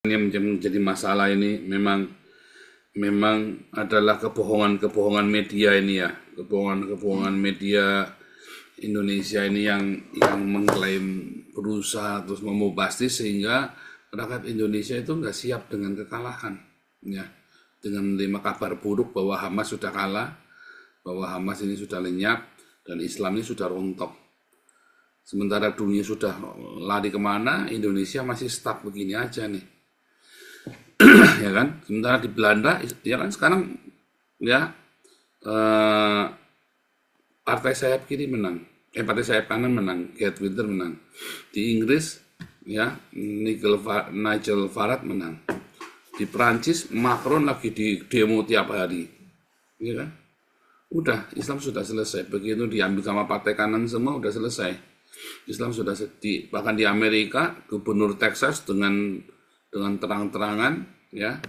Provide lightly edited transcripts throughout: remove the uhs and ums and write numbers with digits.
Yang menjadi masalah ini memang memang adalah kebohongan-kebohongan media ini ya, kebohongan-kebohongan media Indonesia ini yang mengklaim berusaha terus membastis sehingga rakyat Indonesia itu nggak siap dengan kekalahan, ya, dengan menerima kabar buruk bahwa Hamas sudah kalah, bahwa Hamas ini sudah lenyap dan Islam ini sudah rontok. Sementara dunia sudah lari kemana, Indonesia masih stuck begini aja nih. Ya kan? Sementara di Belanda ya kan sekarang ya eh, partai sayap kiri menang, partai sayap kanan menang, Geert Wilders menang. Di Inggris ya Nigel Farage menang. Di Prancis Macron lagi di demo tiap hari, ya kan? Udah Islam sudah selesai. Begitu diambil sama partai kanan semua udah selesai. Islam sudah sedih. Bahkan di Amerika gubernur Texas dengan terang-terangan ya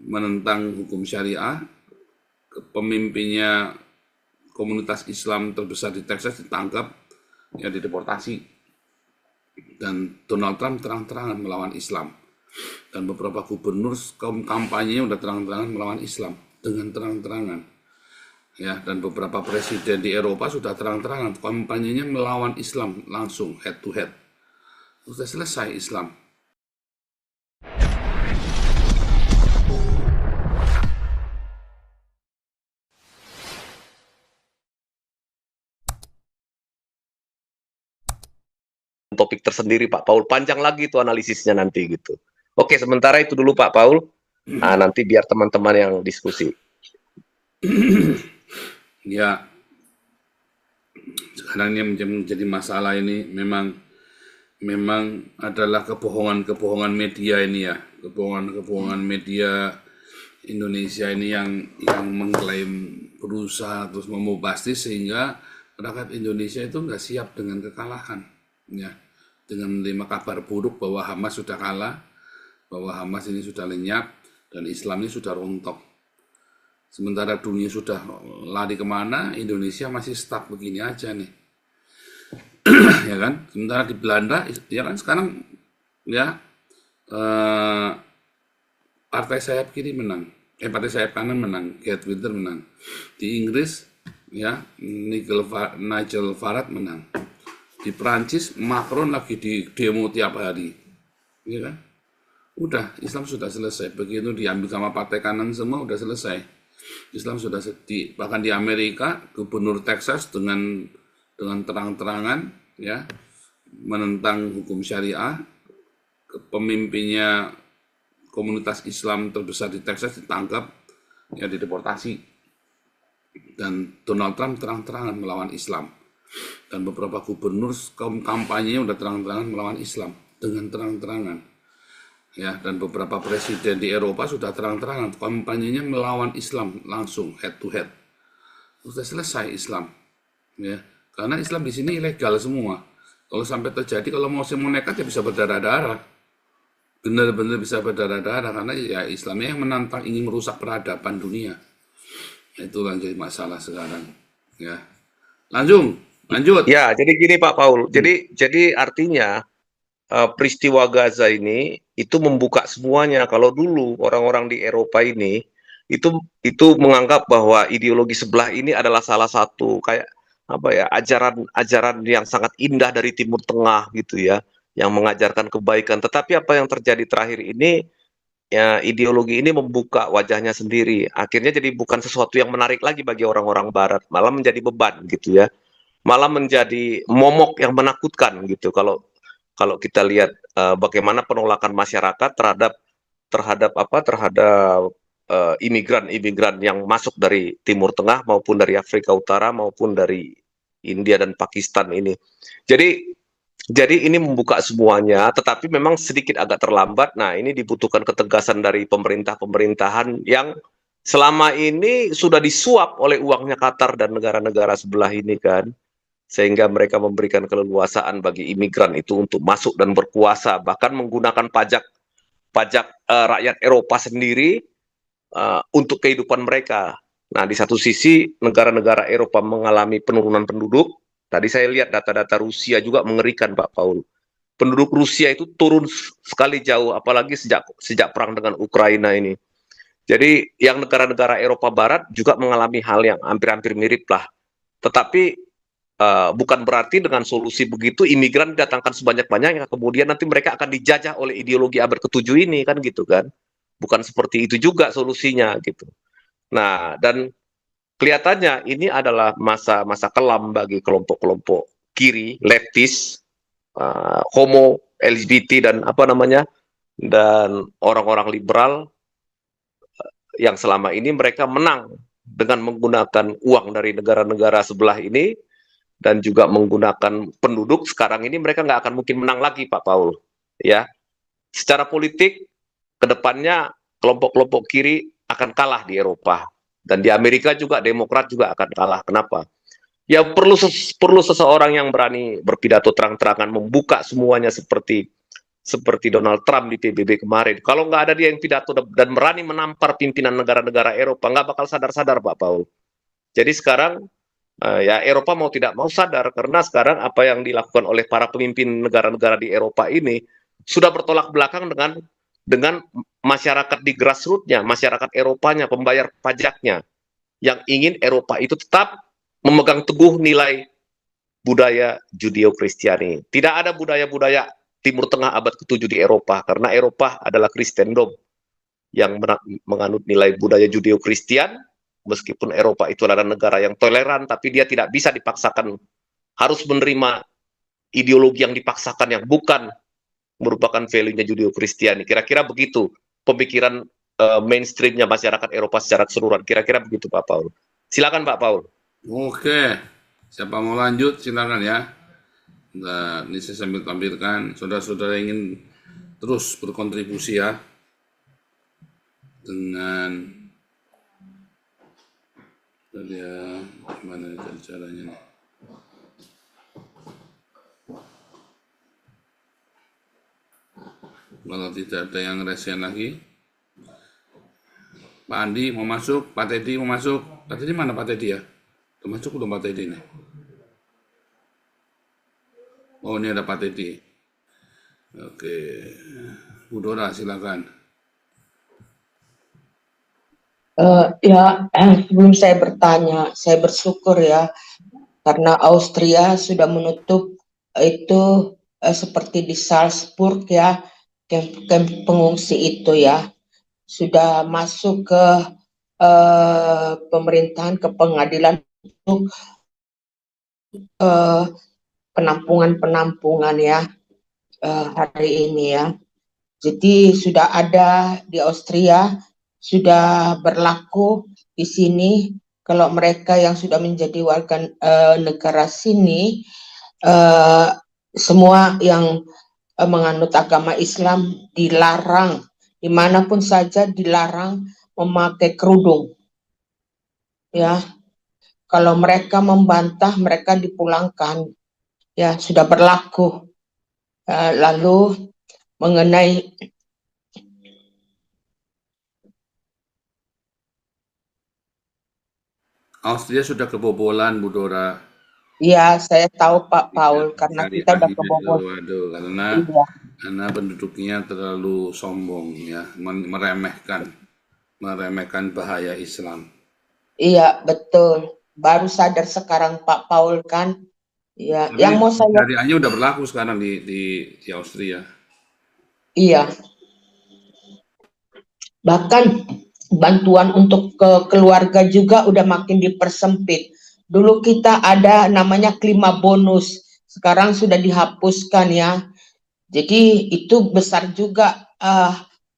menentang hukum syariah, pemimpinnya komunitas Islam terbesar di Texas ditangkap, ya dideportasi, dan Donald Trump terang-terangan melawan Islam, dan beberapa gubernur kampanye udah terang-terangan melawan Islam dengan terang-terangan, ya, dan beberapa presiden di Eropa sudah terang-terangan kampanyenya melawan Islam langsung head to head. Sudah selesai Islam. Topik tersendiri Pak Paul, panjang lagi itu analisisnya nanti gitu. Oke, sementara itu dulu Pak Paul. Nanti biar teman-teman yang diskusi. Ya, sekarang yang menjadi masalah ini memang adalah kebohongan-kebohongan media ini ya, kebohongan-kebohongan media Indonesia ini yang mengklaim berusaha terus membastis sehingga rakyat Indonesia itu nggak siap dengan kekalahan, ya, dengan menerima kabar buruk bahwa Hamas sudah kalah, bahwa Hamas ini sudah lenyap dan Islam ini sudah rontok. Sementara dunia sudah lari kemana, Indonesia masih stuck begini aja nih. Ya kan? Sementara di Belanda ya kan sekarang ya eh, partai sayap kiri menang, partai sayap kanan menang, Geert Wilders menang. Di Inggris ya Nigel Farage menang. Di Prancis Macron lagi di demo tiap hari, ya kan? Udah Islam sudah selesai. Begitu diambil sama partai kanan semua udah selesai. Islam sudah sedih. Bahkan di Amerika gubernur Texas dengan terang-terangan ya menentang hukum syariah, pemimpinnya komunitas Islam terbesar di Texas ditangkap, ya dideportasi, dan Donald Trump terang-terangan melawan Islam, dan beberapa gubernur kampanye udah terang-terangan melawan Islam dengan terang-terangan, ya, dan beberapa presiden di Eropa sudah terang-terangan kampanyenya melawan Islam langsung head to head. Sudah selesai Islam, ya, karena Islam di sini ilegal semua. Kalau sampai terjadi, kalau mau nekat ya bisa berdarah-darah, benar-benar bisa berdarah-darah, karena ya Islamnya yang menantang ingin merusak peradaban dunia. Itu yang jadi masalah sekarang, ya. Lanjut. Ya, jadi gini Pak Paul. Jadi artinya peristiwa Gaza ini itu membuka semuanya. Kalau dulu orang-orang di Eropa ini itu menganggap bahwa ideologi sebelah ini adalah salah satu kayak apa ya, ajaran-ajaran yang sangat indah dari Timur Tengah gitu ya, yang mengajarkan kebaikan. Tetapi apa yang terjadi terakhir ini, ya ideologi ini membuka wajahnya sendiri. Akhirnya jadi bukan sesuatu yang menarik lagi bagi orang-orang Barat, malah menjadi beban gitu ya. Malah menjadi momok yang menakutkan gitu. Kalau kalau kita lihat bagaimana penolakan masyarakat terhadap terhadap apa terhadap imigran-imigran yang masuk dari Timur Tengah maupun dari Afrika Utara maupun dari India dan Pakistan ini. Jadi jadi ini membuka semuanya, tetapi memang sedikit agak terlambat. Nah, ini dibutuhkan ketegasan dari pemerintah-pemerintahan yang selama ini sudah disuap oleh uangnya Qatar dan negara-negara sebelah ini kan, sehingga mereka memberikan keleluasaan bagi imigran itu untuk masuk dan berkuasa, bahkan menggunakan pajak pajak rakyat Eropa sendiri untuk kehidupan mereka. Nah, di satu sisi negara-negara Eropa mengalami penurunan penduduk. Tadi saya lihat data-data Rusia juga mengerikan, Pak Paul. penduduk Rusia itu turun sekali jauh, apalagi sejak perang dengan Ukraina ini. Jadi yang negara-negara Eropa Barat juga mengalami hal yang hampir-hampir mirip lah. Tetapi bukan berarti dengan solusi begitu imigran didatangkan sebanyak-banyaknya, kemudian nanti mereka akan dijajah oleh ideologi abad ke-7 ini, kan gitu kan. Bukan seperti itu juga solusinya gitu. Nah, dan kelihatannya ini adalah masa-masa kelam bagi kelompok-kelompok kiri, leftis, homo, LGBT dan apa namanya, dan orang-orang liberal yang selama ini mereka menang dengan menggunakan uang dari negara-negara sebelah ini dan juga menggunakan penduduk. Sekarang ini mereka nggak akan mungkin menang lagi, Pak Paul. Ya, secara politik kedepannya kelompok-kelompok kiri akan kalah di Eropa dan di Amerika juga Demokrat juga akan kalah. Kenapa? Ya perlu seseorang yang berani berpidato terang-terangan membuka semuanya seperti Donald Trump di PBB kemarin. Kalau nggak ada dia yang pidato dan berani menampar pimpinan negara-negara Eropa, nggak bakal sadar-sadar, Pak Paul. Jadi sekarang ya Eropa mau tidak mau sadar karena sekarang apa yang dilakukan oleh para pemimpin negara-negara di Eropa ini sudah bertolak belakang dengan masyarakat di grassroots-nya, masyarakat Eropanya, pembayar pajaknya yang ingin Eropa itu tetap memegang teguh nilai budaya Judeo-Kristiani. Tidak ada budaya-budaya Timur Tengah abad ke-7 di Eropa karena Eropa adalah Kristendom yang menganut nilai budaya Judeo-Kristian. Meskipun Eropa itu adalah negara yang toleran, tapi dia tidak bisa dipaksakan harus menerima ideologi yang dipaksakan yang bukan merupakan value-nya Judeo-Kristiani. Kira-kira begitu pemikiran mainstream-nya masyarakat Eropa secara keseluruhan. Kira-kira begitu, Pak Paul. Silakan, Pak Paul. Oke, siapa mau lanjut silakan ya. Nah, ini saya sambil tampilkan, saudara-saudara ingin terus berkontribusi ya dengan ya gimana caranya nih. Kalau tidak ada yang resen lagi, Pak Andi mau masuk, Pak Teddy mau masuk. Pak Teddy mana Pak Teddy ya? Udah masuk belum Pak Teddy nih? Oh ini ada Pak Teddy. Oke, Bu Dora silakan. Sebelum saya bertanya, saya bersyukur ya karena Austria sudah menutup itu seperti di Salzburg ya, kamp pengungsi itu ya, sudah masuk ke pemerintahan, ke pengadilan untuk penampungan ya hari ini ya. Jadi sudah ada di Austria, sudah berlaku di sini. Kalau mereka yang sudah menjadi warga negara sini, semua yang menganut agama Islam dilarang, dimanapun saja dilarang memakai kerudung. Ya, kalau mereka membantah, mereka dipulangkan. Ya, sudah berlaku. Lalu mengenai Austria sudah kebobolan Bu Dora. ya, saya tahu Pak Paul karena Dari kita udah akhir kebobolan. waduh, Iya. karena penduduknya terlalu sombong ya, meremehkan bahaya Islam. Iya, betul. Baru sadar sekarang Pak Paul kan. Ya, Tapi yang mau saya syariahnya udah berlaku sekarang di Austria. iya. Bahkan bantuan untuk ke keluarga juga udah makin dipersempit. Dulu kita ada namanya klima bonus, sekarang sudah dihapuskan ya. Jadi itu besar juga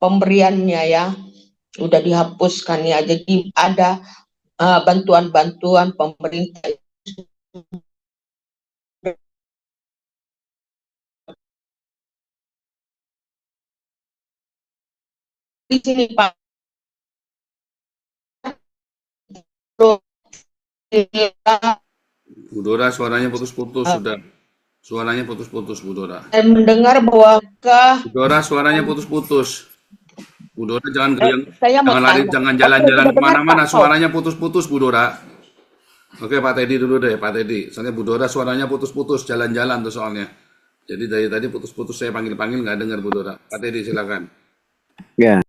pemberiannya ya, udah dihapuskan ya. Jadi ada bantuan-bantuan pemerintah di sini Pak. Bu Dora suaranya putus-putus sudah. Suaranya putus-putus Bu Dora. Saya mendengar bahwa Bu Dora suaranya putus-putus. Bu Dora jangan saya mau jangan lari, tanya. jangan jalan-jalan Oke, dengar, kemana-mana. Pak. Suaranya putus-putus Bu Dora. Oke Pak Teddy dulu deh Pak Teddy. Soalnya Bu Dora suaranya putus-putus jalan-jalan tuh soalnya. Jadi dari tadi putus-putus saya panggil-panggil nggak dengar Bu Dora. Pak Teddy silakan. Ya,